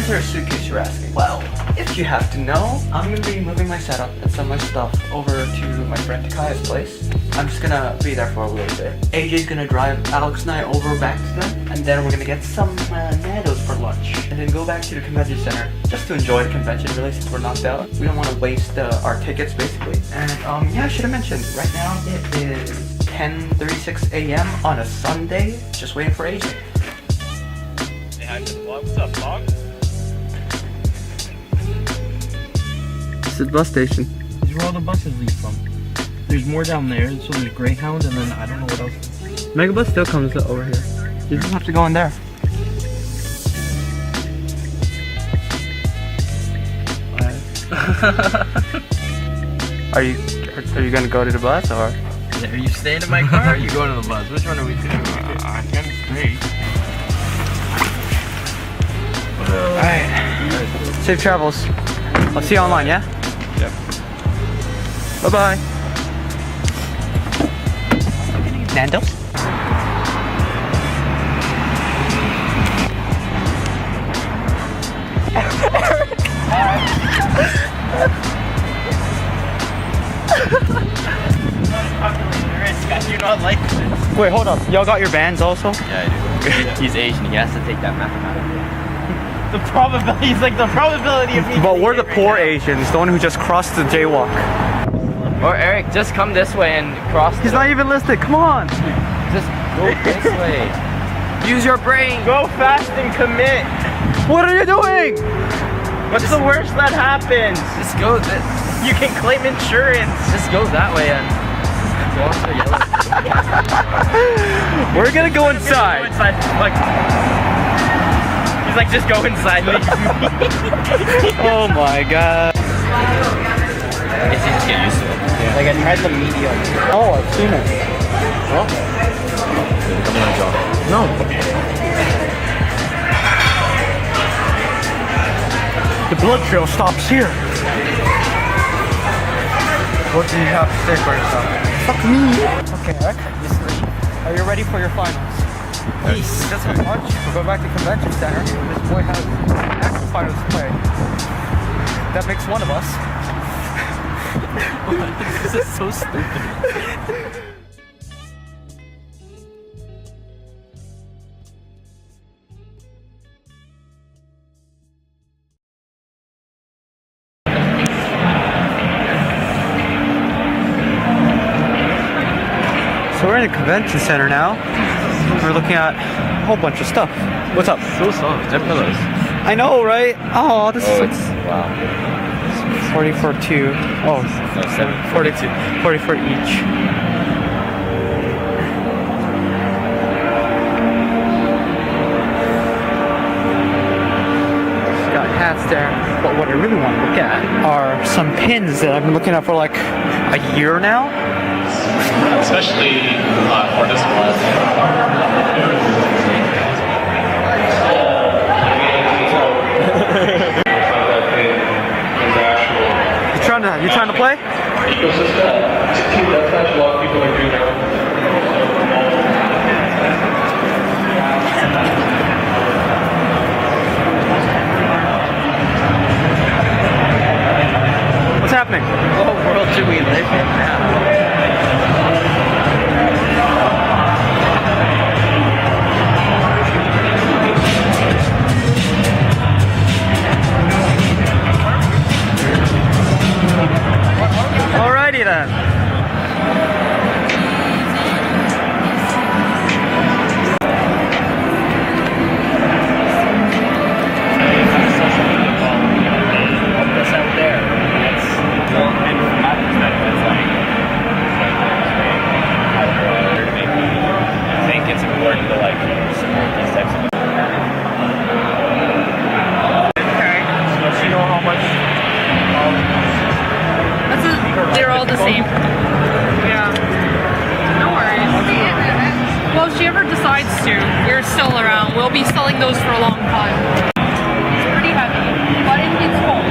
there a suitcase, you're asking? Well, if you have to know, I'm gonna be moving my setup and some of my stuff over to my friend Takai's place. I'm just gonna be there for a little bit. AJ's gonna drive Alex and I over back to them, and then we're gonna get some Nando's for lunch, and then go back to the convention center just to enjoy the convention, really, since we're knocked out. We don't want to waste our tickets, basically. And yeah, I should have mentioned, right now it is 10:36 a.m. on a Sunday. Just waiting for AJ. Say hi to the vlog. What's up, vlog? This is the bus station. This is where all the buses leave from. There's more down there, so there's Greyhound, and then I don't know what else. Megabus still comes over here. You just have to go in there. Are you gonna go to the bus or? Yeah, are you staying in my car or are you going to the bus? Which one are we doing? I'm gonna stay. Alright. Safe travels. I'll see you online, yeah? Yep. Bye-bye. Nando's? I do not like this. Wait, hold up. Y'all got your bands also? Yeah, I do. He's Asian. He has to take that mathematically. The probability, he's like the probability of me. But we're the poor Asians, the one who just crossed the jaywalk. Or Eric, just come this way and cross. He's not even listening. Come on. Just go this way. Use your brain. Go fast and commit. What are you doing? What's the worst that happens? Just go this. You can claim insurance. Just go that way and go off the yellow. We're gonna go inside. Like, he's like, just go inside. Leave me. Oh my god. I guess you just get used to it. Yeah. Like I tried the medium. Oh, I've seen it. Well, come on, John. No. The blood trail stops here. What do you have to say for yourself? Fuck me. Okay, Eric. Are you ready for your finals? Peace. Just a punch. We'll go back to convention center. This boy has actual finals to play. That makes one of us. This is so stupid. So we're in the convention center now. We're looking at a whole bunch of stuff. What's up? So soft. They're pillows. I know, right? Oh, this is wow. 40 for two. Oh, No, 42. 40 for each. Got hats there. But what I really want to look at are some pins that I've been looking at for like a year now. Especially for this one. You trying to play? Ecosystem. Team Deathmatch, a lot of people are doing now. What's happening? What world do we live in now? Alrighty then. They're all the same. Yeah. No worries. Well, if she ever decides to, we're still around. We'll be selling those for a long time. It's pretty heavy, but it's foam.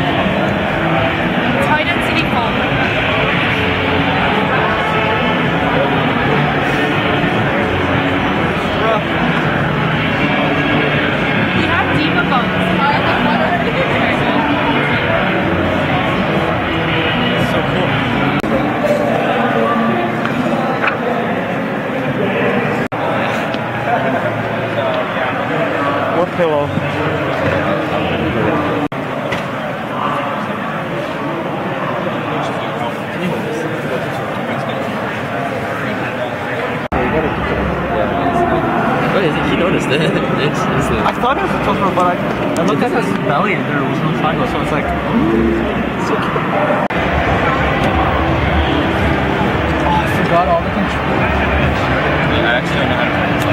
It's high density foam. We have diva buns. This has belly and there was no triangle, so it's like so cute. Oh, I forgot all the controls. Yeah, I actually don't know how to play this.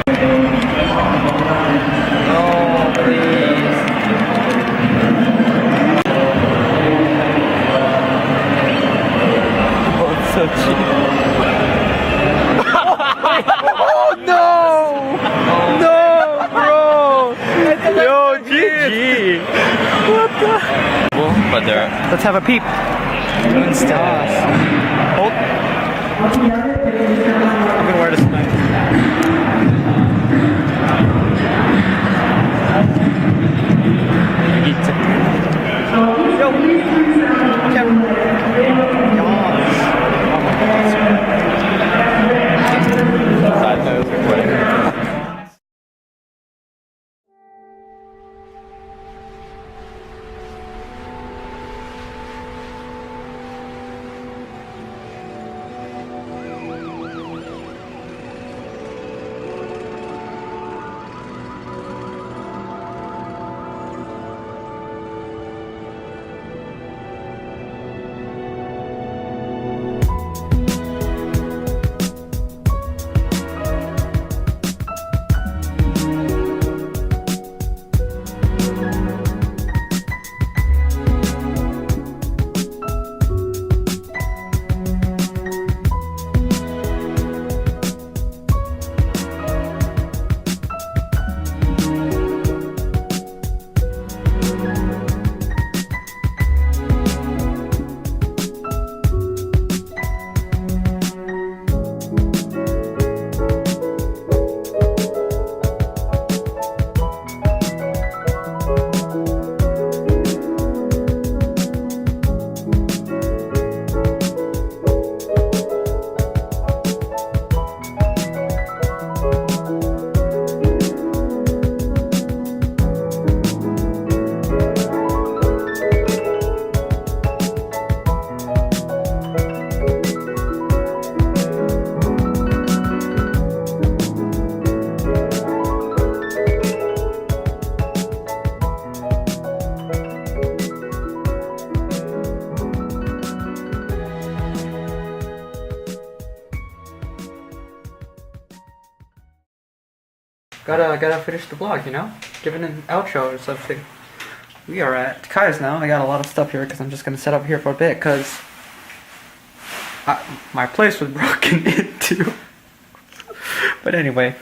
Oh, please. Oh, it's so cheap. Oh no! No, bro! Yo, GG! What the? Cool, but they're Let's have a peep. Doing stars. Hold. I'm gonna wear this tonight. Yo! side notes recording. Gotta finish the vlog, you know? Giving an outro or something. We are at Kaya's now. I got a lot of stuff here because I'm just gonna set up here for a bit because my place was broken into. But anyway,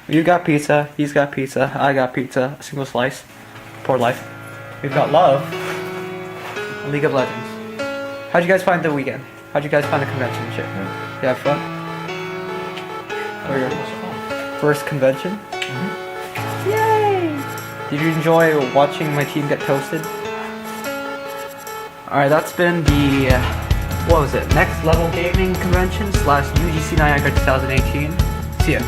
you got pizza, he's got pizza, I got pizza, a single slice. Poor life. We've got love. League of Legends. How'd you guys find the weekend? How'd you guys find the convention and shit? You have fun? Or your first convention? Yay! Did you enjoy watching my team get toasted? Alright, that's been the, what was it? Next Level Gaming Convention / UGC Niagara 2018. See ya.